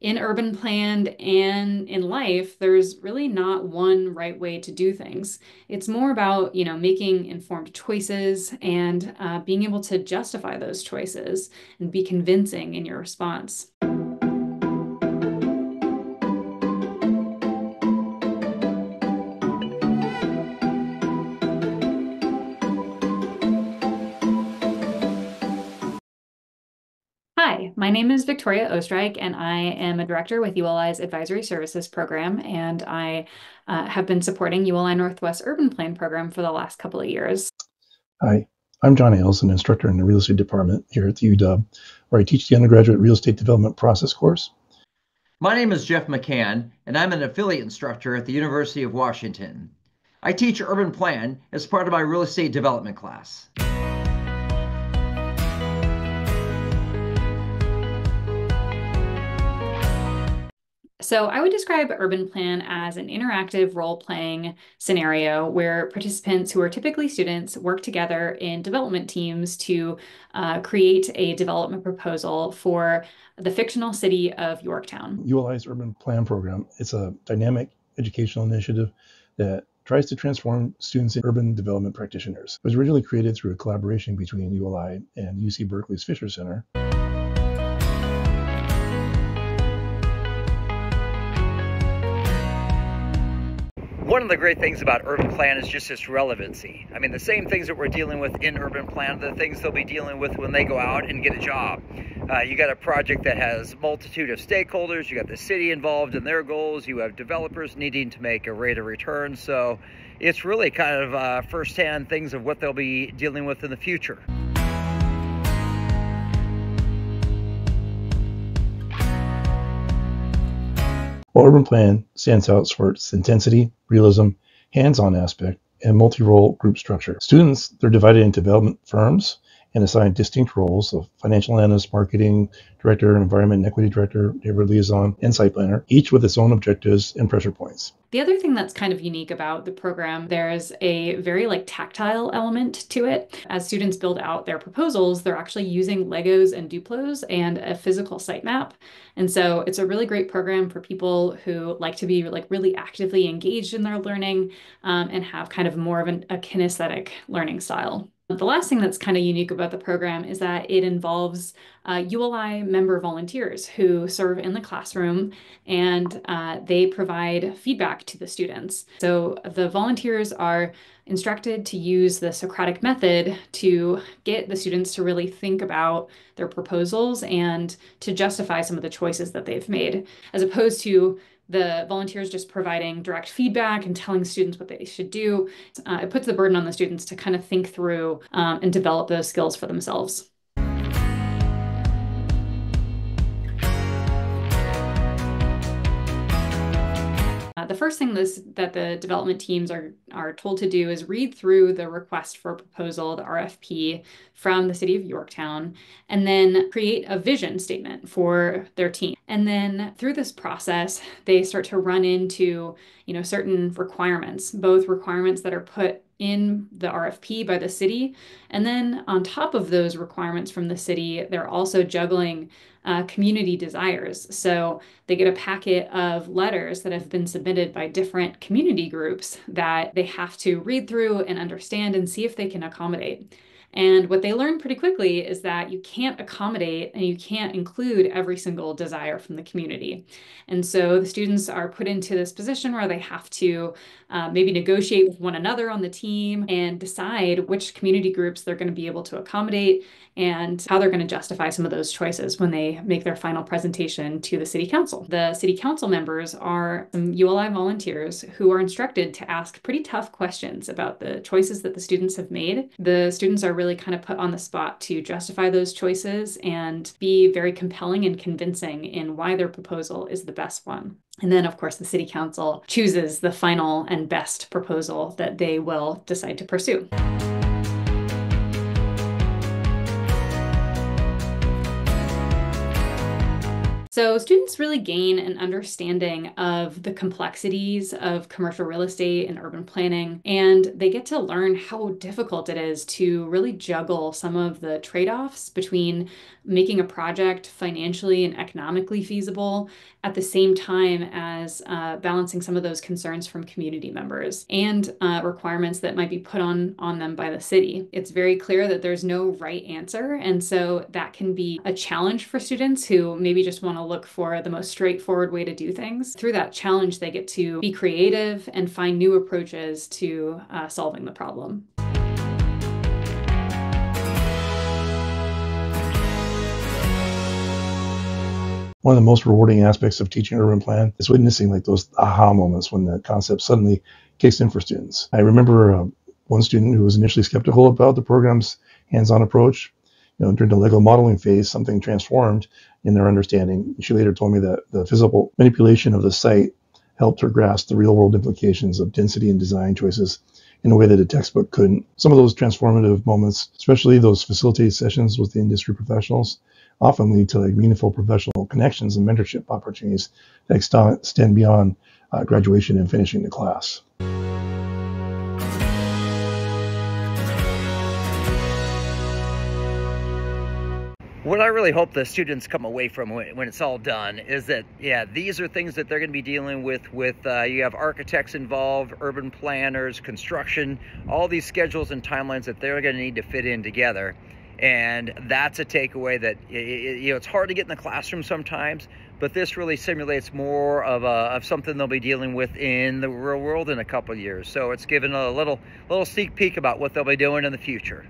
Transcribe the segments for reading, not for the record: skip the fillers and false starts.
In urban plan and in life, there's really not one right way to do things. It's more about, making informed choices and being able to justify those choices and be convincing in your response. Hi, my name is Victoria Oestreich, and I am a director with ULI's Advisory Services Program, and I have been supporting ULI Northwest Urban Plan program for the last couple of years. Hi, I'm John Ailes, an instructor in the real estate department here at the UW, where I teach the undergraduate real estate development process course. My name is Jeff McCann, and I'm an affiliate instructor at the University of Washington. I teach Urban Plan as part of my real estate development class. So I would describe Urban Plan as an interactive role-playing scenario where participants who are typically students work together in development teams to create a development proposal for the fictional city of Yorktown. ULI's Urban Plan program is a dynamic educational initiative that tries to transform students into urban development practitioners. It was originally created through a collaboration between ULI and UC Berkeley's Fisher Center. One of the great things about Urban Plan is just its relevancy. I mean, the same things that we're dealing with in Urban Plan, the things they'll be dealing with when they go out and get a job. You got a project that has a multitude of stakeholders, you got the city involved in their goals, you have developers needing to make a rate of return, so it's really kind of firsthand things of what they'll be dealing with in the future. Well, Urban Plan stands out for its intensity, realism, hands-on aspect, and multi-role group structure. Students, they're divided into development firms and assigned distinct roles of financial analyst, marketing director, environment and equity director, neighborhood liaison, and site planner, each with its own objectives and pressure points. The other thing that's kind of unique about the program, there's a very tactile element to it. As students build out their proposals, they're actually using Legos and Duplos and a physical sitemap. And so it's a really great program for people who like to be really actively engaged in their learning and have kind of more of a kinesthetic learning style. The last thing that's kind of unique about the program is that it involves ULI member volunteers who serve in the classroom, and they provide feedback to the students. So the volunteers are instructed to use the Socratic method to get the students to really think about their proposals and to justify some of the choices that they've made, as opposed to the volunteers just providing direct feedback and telling students what they should do. It puts the burden on the students to kind of think through and develop those skills for themselves. The first thing that the development teams are told to do is read through the request for proposal, the RFP, from the city of Yorktown, and then create a vision statement for their team. And then through this process, they start to run into, certain requirements, both requirements that are put in the RFP by the city. And then on top of those requirements from the city, they're also juggling community desires. So they get a packet of letters that have been submitted by different community groups that they have to read through and understand and see if they can accommodate. And what they learn pretty quickly is that you can't accommodate and you can't include every single desire from the community. And so the students are put into this position where they have to maybe negotiate with one another on the team and decide which community groups they're going to be able to accommodate and how they're going to justify some of those choices when they make their final presentation to the city council. The city council members are some ULI volunteers who are instructed to ask pretty tough questions about the choices that the students have made. The students are really kind of put on the spot to justify those choices and be very compelling and convincing in why their proposal is the best one. And then, of course, the city council chooses the final and best proposal that they will decide to pursue. So students really gain an understanding of the complexities of commercial real estate and urban planning, and they get to learn how difficult it is to really juggle some of the trade-offs between making a project financially and economically feasible at the same time as balancing some of those concerns from community members and requirements that might be put on them by the city. It's very clear that there's no right answer, and so that can be a challenge for students who maybe just want to look for the most straightforward way to do things. Through that challenge, they get to be creative and find new approaches to solving the problem. One of the most rewarding aspects of teaching urban plan is witnessing like those aha moments when the concept suddenly kicks in for students. I remember one student who was initially skeptical about the program's hands-on approach. During the Lego modeling phase, something transformed in their understanding. She later told me that the physical manipulation of the site helped her grasp the real-world implications of density and design choices in a way that a textbook couldn't. Some of those transformative moments, especially those facilitated sessions with the industry professionals, often lead to like meaningful professional connections and mentorship opportunities that extend beyond graduation and finishing the class. What I really hope the students come away from when it's all done is that, yeah, these are things that they're going to be dealing with you have architects involved, urban planners, construction, all these schedules and timelines that they're going to need to fit in together. And that's a takeaway that, it's hard to get in the classroom sometimes, but this really simulates more of something they'll be dealing with in the real world in a couple of years. So it's given a little sneak peek about what they'll be doing in the future.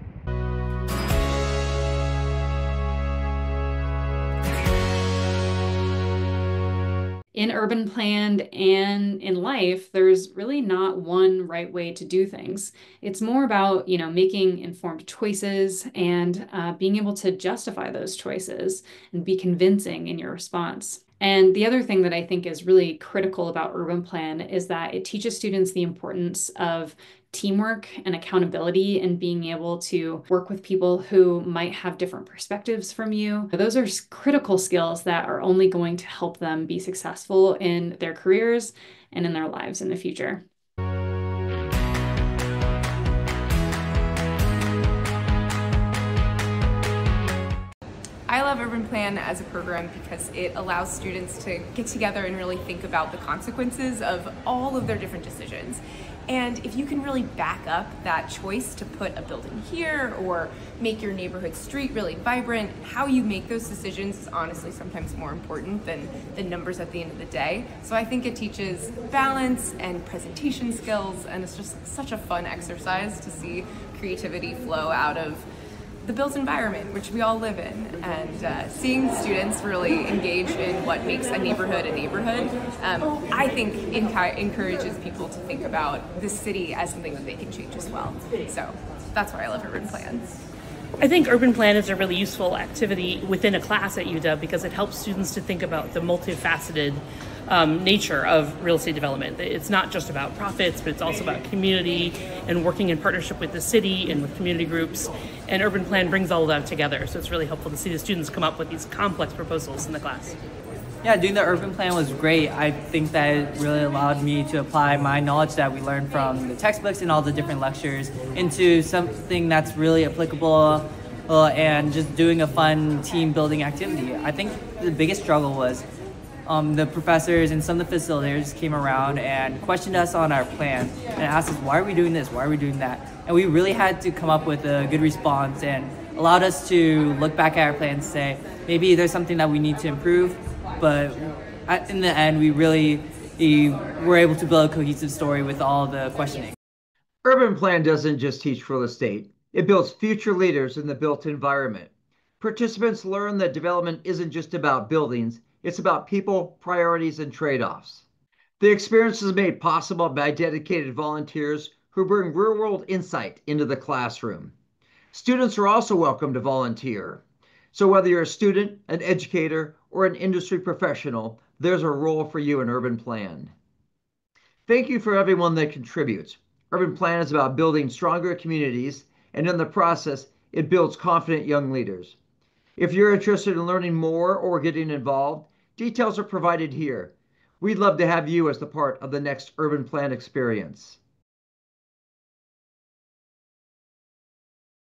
In urban plan and in life, there's really not one right way to do things. It's more about, making informed choices and being able to justify those choices and be convincing in your response. And the other thing that I think is really critical about urban plan is that it teaches students the importance of teamwork and accountability and being able to work with people who might have different perspectives from you. Those are critical skills that are only going to help them be successful in their careers and in their lives in the future. I love Urban Plan as a program because it allows students to get together and really think about the consequences of all of their different decisions. And if you can really back up that choice to put a building here or make your neighborhood street really vibrant, how you make those decisions is honestly sometimes more important than the numbers at the end of the day. So I think it teaches balance and presentation skills, and it's just such a fun exercise to see creativity flow out of the built environment, which we all live in, and seeing students really engage in what makes a neighborhood, I think encourages people to think about the city as something that they can change as well. So that's why I love Urban Plan. I think Urban Plan is a really useful activity within a class at UW because it helps students to think about the multifaceted nature of real estate development. It's not just about profits, but it's also about community and working in partnership with the city and with community groups. And Urban Plan brings all of that together. So it's really helpful to see the students come up with these complex proposals in the class. Yeah, doing the urban plan was great. I think that it really allowed me to apply my knowledge that we learned from the textbooks and all the different lectures into something that's really applicable and just doing a fun team building activity. I think the biggest struggle was the professors and some of the facilitators came around and questioned us on our plan and asked us, why are we doing this? Why are we doing that? And we really had to come up with a good response and allowed us to look back at our plan and say, maybe there's something that we need to improve. But in the end, we really were able to build a cohesive story with all the questioning. Urban Plan doesn't just teach real estate. It builds future leaders in the built environment. Participants learn that development isn't just about buildings, it's about people, priorities, and trade-offs. The experience is made possible by dedicated volunteers who bring real-world insight into the classroom. Students are also welcome to volunteer. So whether you're a student, an educator, or an industry professional, there's a role for you in Urban Plan. Thank you for everyone that contributes. Urban Plan is about building stronger communities, and in the process, it builds confident young leaders. If you're interested in learning more or getting involved, Details are provided here. We'd love to have you as the part of the next Urban Plan experience.